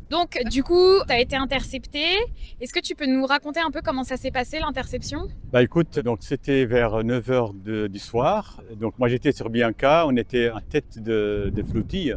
Donc, du coup, tu as été intercepté. Est-ce que tu peux nous raconter un peu comment ça s'est passé, l'interception? Bah écoute, donc c'était vers 9 h du soir. Donc moi j'étais sur Bianca, on était en tête de flottille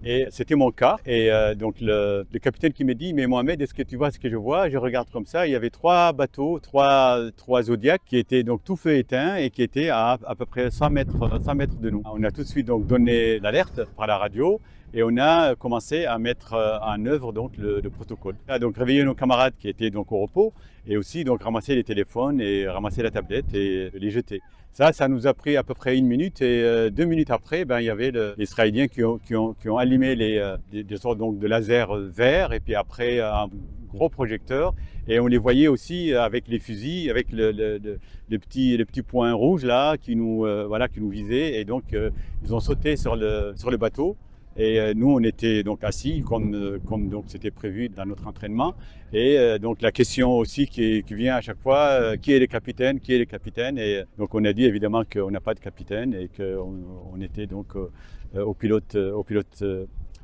et c'était mon cas. Et donc le capitaine qui me dit, mais Mohamed, est-ce que tu vois ce que je vois? Je regarde comme ça, il y avait trois bateaux, trois Zodiacs qui étaient donc tout feu éteint et qui étaient à peu près 100 mètres de nous. On a tout de suite donc donné l'alerte par la radio. Et on a commencé à mettre en œuvre donc le protocole. On a donc réveillé nos camarades qui étaient donc au repos et aussi donc ramasser les téléphones et ramasser la tablette et les jeter. Ça nous a pris à peu près 1 minute et 2 minutes après, ben, il y avait les Israéliens qui ont allumé des sortes donc de lasers verts et puis après un gros projecteur et on les voyait aussi avec les fusils, avec les petits points rouges là qui nous visaient et donc ils ont sauté sur le bateau. Et nous, on était donc assis comme donc c'était prévu dans notre entraînement. Et donc la question aussi qui vient à chaque fois, qui est le capitaine, qui est le capitaine? Et donc on a dit évidemment qu'on n'a pas de capitaine et qu'on était donc au pilote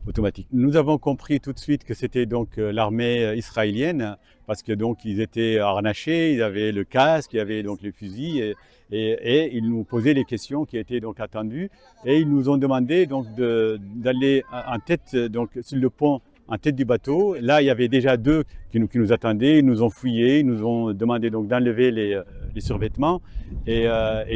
automatique. Nous avons compris tout de suite que c'était donc l'armée israélienne parce que donc ils étaient harnachés, ils avaient le casque, il y avait donc les fusils et ils nous posaient les questions qui étaient donc attendues et ils nous ont demandé donc d'aller en tête donc sur le pont en tête du bateau. Là, il y avait déjà deux qui nous attendaient, ils nous ont fouillés, ils nous ont demandé donc d'enlever les survêtements et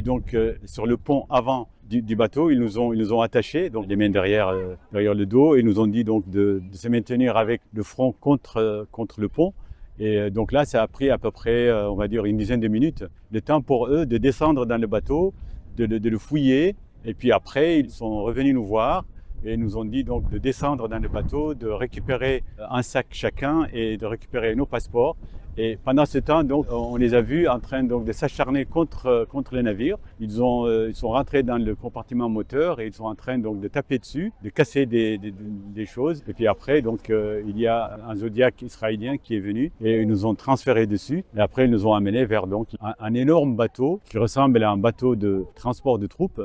donc sur le pont avant du bateau, ils nous ont attachés, donc les mains derrière le dos, et ils nous ont dit donc de se maintenir avec le front contre le pont. Et donc là, ça a pris à peu près, on va dire, une dizaine de minutes, le temps pour eux de descendre dans le bateau, de le fouiller. Et puis après, ils sont revenus nous voir et nous ont dit donc de descendre dans le bateau, de récupérer un sac chacun et de récupérer nos passeports. Et pendant ce temps, donc, on les a vus en train donc, de s'acharner contre le navire. Ils sont rentrés dans le compartiment moteur et ils sont en train donc, de taper dessus, de casser des choses. Et puis après, donc, il y a un Zodiac israélien qui est venu et ils nous ont transférés dessus. Et après, ils nous ont amenés vers donc, un énorme bateau qui ressemble à un bateau de transport de troupes.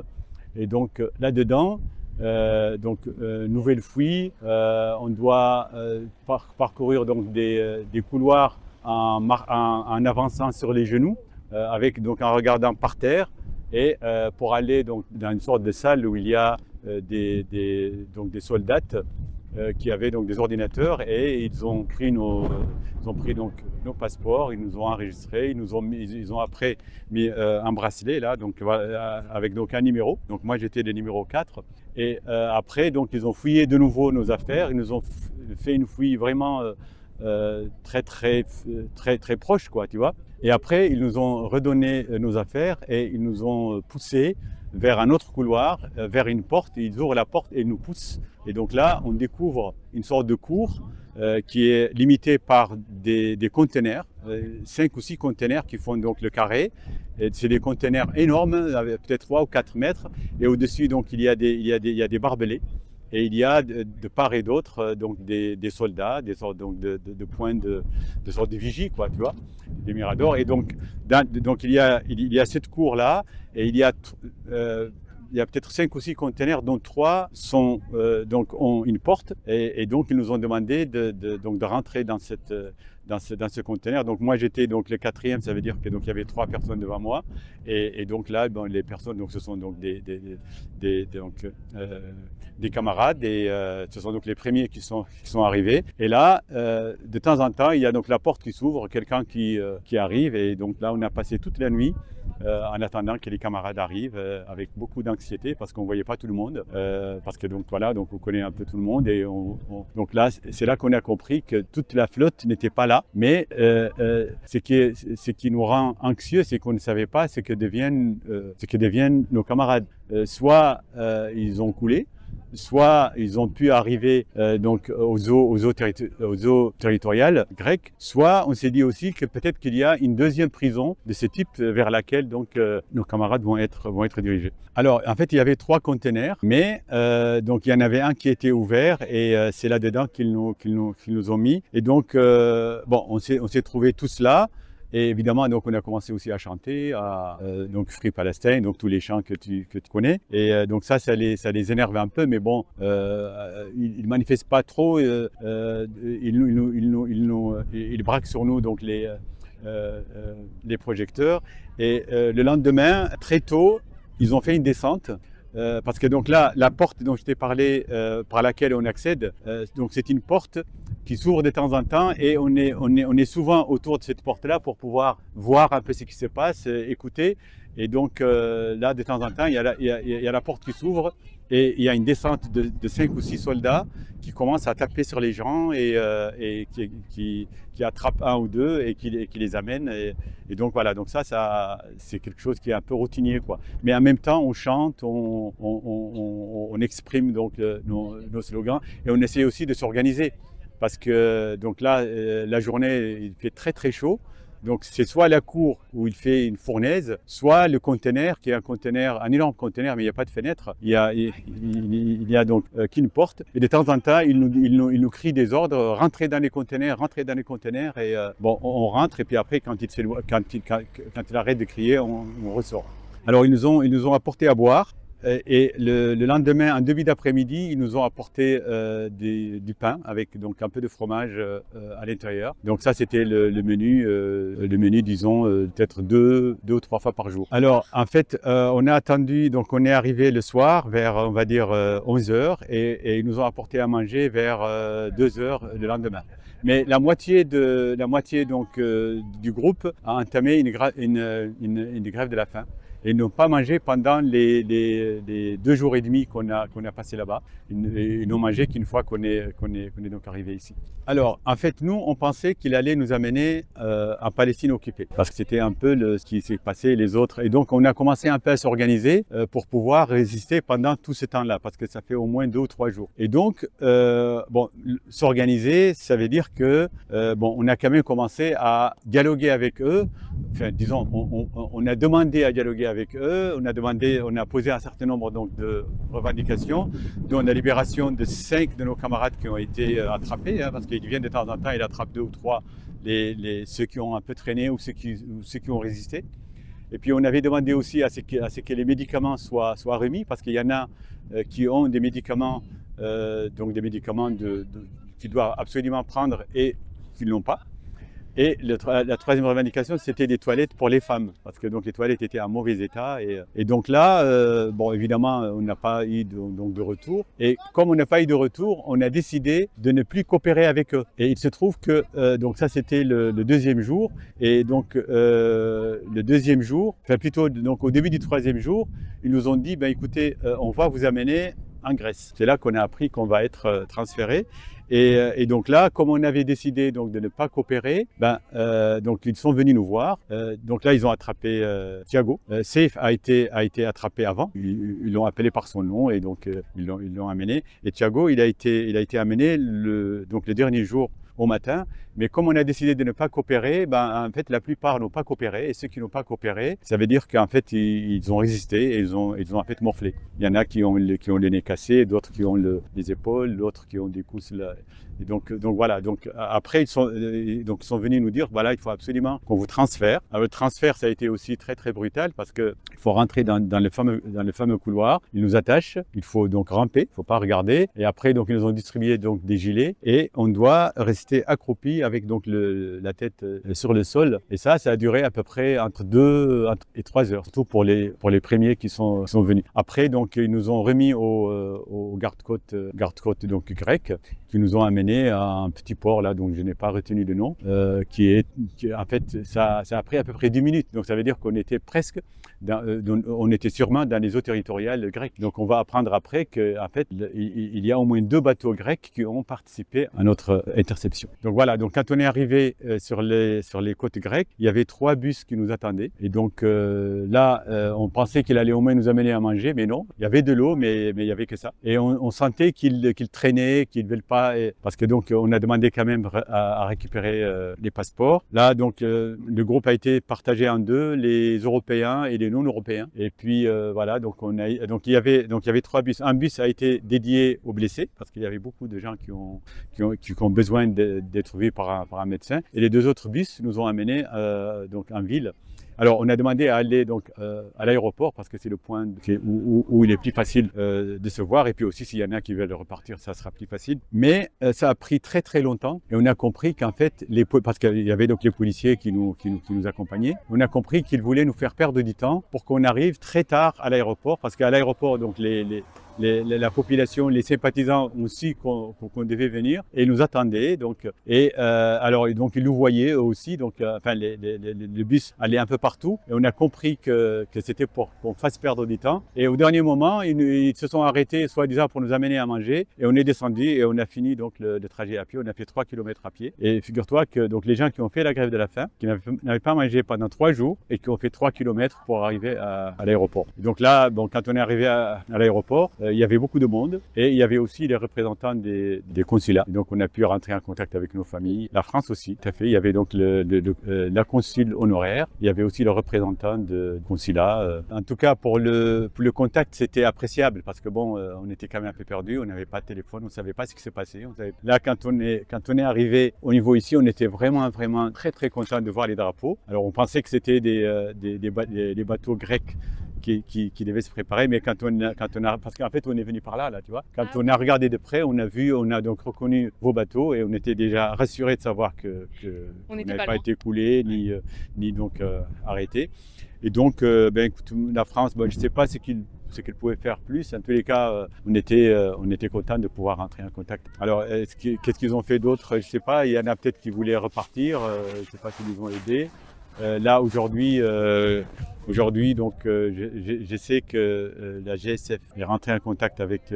Et donc là-dedans, nouvelle fouille, on doit parcourir donc des couloirs en avançant sur les genoux, avec donc en regardant par terre et pour aller donc dans une sorte de salle où il y a donc des soldats qui avaient donc des ordinateurs et ils ont pris donc nos passeports, ils nous ont enregistrés, ils ont après mis un bracelet là, donc avec donc un numéro. Donc moi j'étais le numéro 4 et après donc ils ont fouillé de nouveau nos affaires, ils nous ont fait une fouille vraiment très très très très proche quoi, tu vois. Et après ils nous ont redonné nos affaires et ils nous ont poussé vers un autre couloir, vers une porte. Ils ouvrent la porte et ils nous poussent. Et donc là, on découvre une sorte de cour qui est limitée par des conteneurs, 5 ou 6 conteneurs qui font donc le carré. C'est des conteneurs énormes, peut-être 3 ou 4 mètres. Et au-dessus, donc, il y a des barbelés. Et il y a de part et d'autre donc des soldats, des sortes donc de points de sortes de vigies, quoi, tu vois, des miradors. Et donc, il y a cette cour-là, et il y a peut-être 5 ou 6 conteneurs, dont 3 donc ont une porte. Et donc, ils nous ont demandé de rentrer dans ce conteneur. Donc, moi, j'étais donc le quatrième, ça veut dire que donc il y avait 3 personnes devant moi. Et donc là, bon, les personnes, donc ce sont donc des camarades et ce sont donc les premiers qui sont arrivés. Et là, de temps en temps, il y a donc la porte qui s'ouvre, quelqu'un qui arrive. Et donc là, on a passé toute la nuit en attendant que les camarades arrivent avec beaucoup d'anxiété parce qu'on ne voyait pas tout le monde. Parce que donc voilà, donc on connaît un peu tout le monde. Et donc là, c'est là qu'on a compris que toute la flotte n'était pas là. Mais ce qui nous rend anxieux, c'est qu'on ne savait pas ce que deviennent nos camarades. Soit ils ont coulé, soit ils ont pu arriver donc aux eaux territoriales grecques, soit on s'est dit aussi que peut-être qu'il y a une deuxième prison de ce type vers laquelle donc nos camarades vont être dirigés. Alors en fait il y avait 3 containers, mais donc il y en avait un qui était ouvert et c'est là-dedans qu'ils nous ont mis. Et donc bon on s'est trouvé tous là. Et évidemment, donc, on a commencé aussi à chanter, donc Free Palestine, donc tous les chants que tu connais. Et donc ça les énerve un peu, mais bon, ils manifestent pas trop. Ils braquent sur nous donc les projecteurs. Et le lendemain, très tôt, ils ont fait une descente. Parce que donc là, la porte dont je t'ai parlé, par laquelle on accède, donc c'est une porte qui s'ouvre de temps en temps et on est souvent autour de cette porte-là pour pouvoir voir un peu ce qui se passe, écouter. Et donc là, de temps en temps, il y a la porte qui s'ouvre et il y a une descente de 5 ou 6 soldats qui commencent à taper sur les gens et qui attrapent un ou deux et qui les amènent. Et donc voilà, donc ça c'est quelque chose qui est un peu routinier, quoi. Mais en même temps, on chante, on exprime donc nos slogans et on essaie aussi de s'organiser. Parce que donc là, la journée, il fait très très chaud. Donc c'est soit la cour où il fait une fournaise, soit le conteneur qui est un énorme conteneur, mais il n'y a pas de fenêtre. Il y a donc qu'une porte. Et de temps en temps, il nous crie des ordres, rentrez dans les conteneurs. Et bon, on rentre et puis après, quand il arrête de crier, on ressort. Alors ils nous ont apporté à boire. Et le lendemain, en début d'après-midi, ils nous ont apporté du pain avec donc un peu de fromage à l'intérieur. Donc ça, c'était le menu, disons, peut-être deux ou trois fois par jour. Alors, en fait, on a attendu, donc on est arrivé le soir vers, on va dire, 11 heures et ils nous ont apporté à manger vers 2 heures le lendemain. Mais la moitié donc, du groupe a entamé une grève de la faim. Et ils n'ont pas mangé pendant les 2 jours et demi qu'on a passé là-bas. Ils n'ont mangé qu'une fois qu'on est donc arrivé ici. Alors, en fait, nous, on pensait qu'il allait nous amener en Palestine occupée. Parce que c'était un peu ce qui s'est passé, les autres. Et donc, on a commencé un peu à s'organiser pour pouvoir résister pendant tout ce temps-là. Parce que ça fait au moins 2 ou 3 jours. Et donc, bon, s'organiser, ça veut dire que, bon, on a quand même commencé à dialoguer avec eux. Enfin, disons, on a demandé à dialoguer avec eux, on a posé un certain nombre donc, de revendications, dont la libération de 5 de nos camarades qui ont été attrapés, hein, parce qu'ils viennent de temps en temps, ils attrapent 2 ou 3, ceux qui ont un peu traîné ou ceux qui ont résisté. Et puis on avait demandé aussi à ce que les médicaments soient remis, parce qu'il y en a qui ont des médicaments, donc des médicaments qu'ils doivent absolument prendre et qui ne l'ont pas. Et la troisième revendication, c'était des toilettes pour les femmes, parce que donc les toilettes étaient en mauvais état. Et donc là, bon, évidemment, on n'a pas eu de retour. Et comme on n'a pas eu de retour, on a décidé de ne plus coopérer avec eux. Et il se trouve que, donc ça, c'était le deuxième jour. Et donc, le deuxième jour, enfin plutôt donc au début du troisième jour, ils nous ont dit, ben écoutez, on va vous amener en Grèce. C'est là qu'on a appris qu'on va être transféré. Et donc là, comme on avait décidé donc de ne pas coopérer, donc ils sont venus nous voir. Donc là, ils ont attrapé Thiago. Seif a été attrapé avant. Ils l'ont appelé par son nom et donc ils l'ont amené. Et Thiago, il a été amené donc le dernier jour au matin. Mais comme on a décidé de ne pas coopérer, en fait, la plupart n'ont pas coopéré. Et ceux qui n'ont pas coopéré, ça veut dire qu'en fait, ils ont résisté et ils ont en fait morflé. Il y en a qui ont le nez cassé, d'autres qui ont les épaules, d'autres qui ont des coups là. Et donc voilà. Donc après, ils sont venus nous dire, voilà, il faut absolument qu'on vous transfère. Alors, le transfert, ça a été aussi très très brutal parce que il faut rentrer dans le fameux couloir. Ils nous attachent. Il faut donc ramper. Il ne faut pas regarder. Et après, donc ils nous ont distribué donc des gilets et on doit rester accroupi avec donc la tête sur le sol. Et ça a duré à peu près entre 2 et 3 heures, surtout pour les premiers qui sont venus. Après, donc ils nous ont remis au garde-côte donc grec, qui nous ont amenés à un petit port là, dont je n'ai pas retenu le nom, qui en fait ça a pris à peu près 10 minutes. Donc ça veut dire qu'on était presque on était sûrement dans les eaux territoriales grecques. Donc on va apprendre après qu'en fait il y a au moins 2 bateaux grecs qui ont participé à notre interception. Donc voilà, donc quand on est arrivé sur les côtes grecques, il y avait 3 bus qui nous attendaient. Et donc là, on pensait qu'il allait au moins nous amener à manger, mais non. Il y avait de l'eau, mais il y avait que ça. Et on sentait qu'il traînait, qu'il ne veulent pas, parce que donc on a demandé quand même à récupérer les passeports. Là, donc le groupe a été partagé en 2, les Européens et les non-européens. Et puis voilà, donc il y avait 3 bus. Un bus a été dédié aux blessés parce qu'il y avait beaucoup de gens qui ont besoin d'être vus par un médecin. Et les 2 autres bus nous ont amenés donc en ville. Alors, on a demandé à aller donc à l'aéroport parce que c'est le point où il est plus facile de se voir. Et puis aussi, s'il y en a qui veulent repartir, ça sera plus facile. Mais ça a pris très très longtemps et on a compris qu'en fait, parce qu'il y avait donc les policiers qui nous accompagnaient, on a compris qu'ils voulaient nous faire perdre du temps pour qu'on arrive très tard à l'aéroport parce qu'à l'aéroport, donc la population, les sympathisants aussi qu'on devait venir et nous attendaient. Donc ils nous voyaient eux aussi. Donc le bus allait un peu partout et on a compris que c'était pour qu'on fasse perdre du temps. Et au dernier moment, ils se sont arrêtés soi-disant pour nous amener à manger et on est descendu et on a fini donc le trajet à pied. On a fait 3 km à pied. Et figure-toi que donc les gens qui ont fait la grève de la faim, qui n'avaient pas mangé pendant 3 jours et qui ont fait 3 km pour arriver à l'aéroport. Donc là, quand on est arrivé à l'aéroport, il y avait beaucoup de monde et il y avait aussi les représentants des consulats. Et donc on a pu rentrer en contact avec nos familles. La France aussi, tout à fait. Il y avait donc la consul honoraire. Il y avait aussi le représentant de consulat. En tout cas, pour le contact, c'était appréciable parce que on était quand même un peu perdu. On n'avait pas de téléphone, on ne savait pas ce qui s'est passé. Là, quand on est arrivé au niveau ici, on était vraiment très très content de voir les drapeaux. Alors on pensait que c'était des bateaux grecs qui devaient se préparer, mais quand on a, parce qu'en fait on est venu par là, tu vois. Quand on a regardé de près, on a donc reconnu vos bateaux et on était déjà rassurés de savoir que on n'avait pas été coulé ni donc arrêté. Et donc, écoute, la France, je ne sais pas ce qu'elle pouvait faire plus. En tous les cas, on était content de pouvoir rentrer en contact. Alors, qu'est-ce qu'ils ont fait d'autre? Je ne sais pas. Il y en a peut-être qui voulaient repartir. Je ne sais pas s'ils nous ont aidés. Là, aujourd'hui, donc, je sais que la GSF est rentrée en contact avec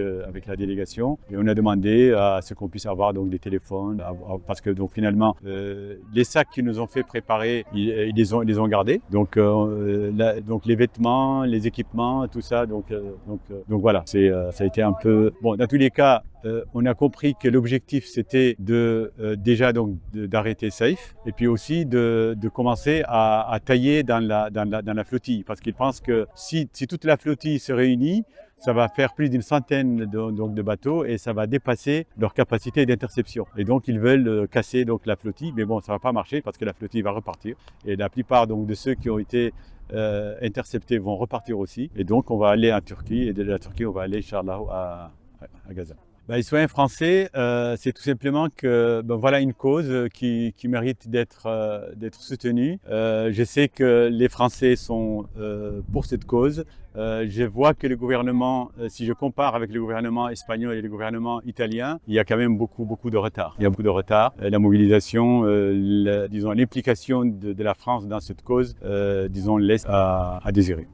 la délégation et on a demandé à ce qu'on puisse avoir donc des téléphones parce que donc finalement les sacs qu'ils nous ont fait préparer, ils les ont gardés. Donc les vêtements, les équipements, tout ça. Donc voilà, ça a été un peu bon. Dans tous les cas, on a compris que l'objectif c'était déjà donc d'arrêter Saïf et puis aussi de commencer à tailler dans la flottille parce qu'ils pensent que si toute la flottille se réunit, ça va faire plus d'une centaine de bateaux et ça va dépasser leur capacité d'interception. Et donc ils veulent casser donc la flottille, mais bon, ça va pas marcher parce que la flottille va repartir. Et la plupart donc de ceux qui ont été interceptés vont repartir aussi. Et donc on va aller en Turquie et de la Turquie on va aller, Inch'Allah, à Gaza. Les citoyens français, c'est tout simplement que voilà une cause qui mérite d'être soutenue. Je sais que les Français sont pour cette cause. Je vois que le gouvernement, si je compare avec le gouvernement espagnol et le gouvernement italien, il y a quand même beaucoup de retard. Il y a beaucoup de retard. La mobilisation, disons l'implication de la France dans cette cause, disons laisse à désirer.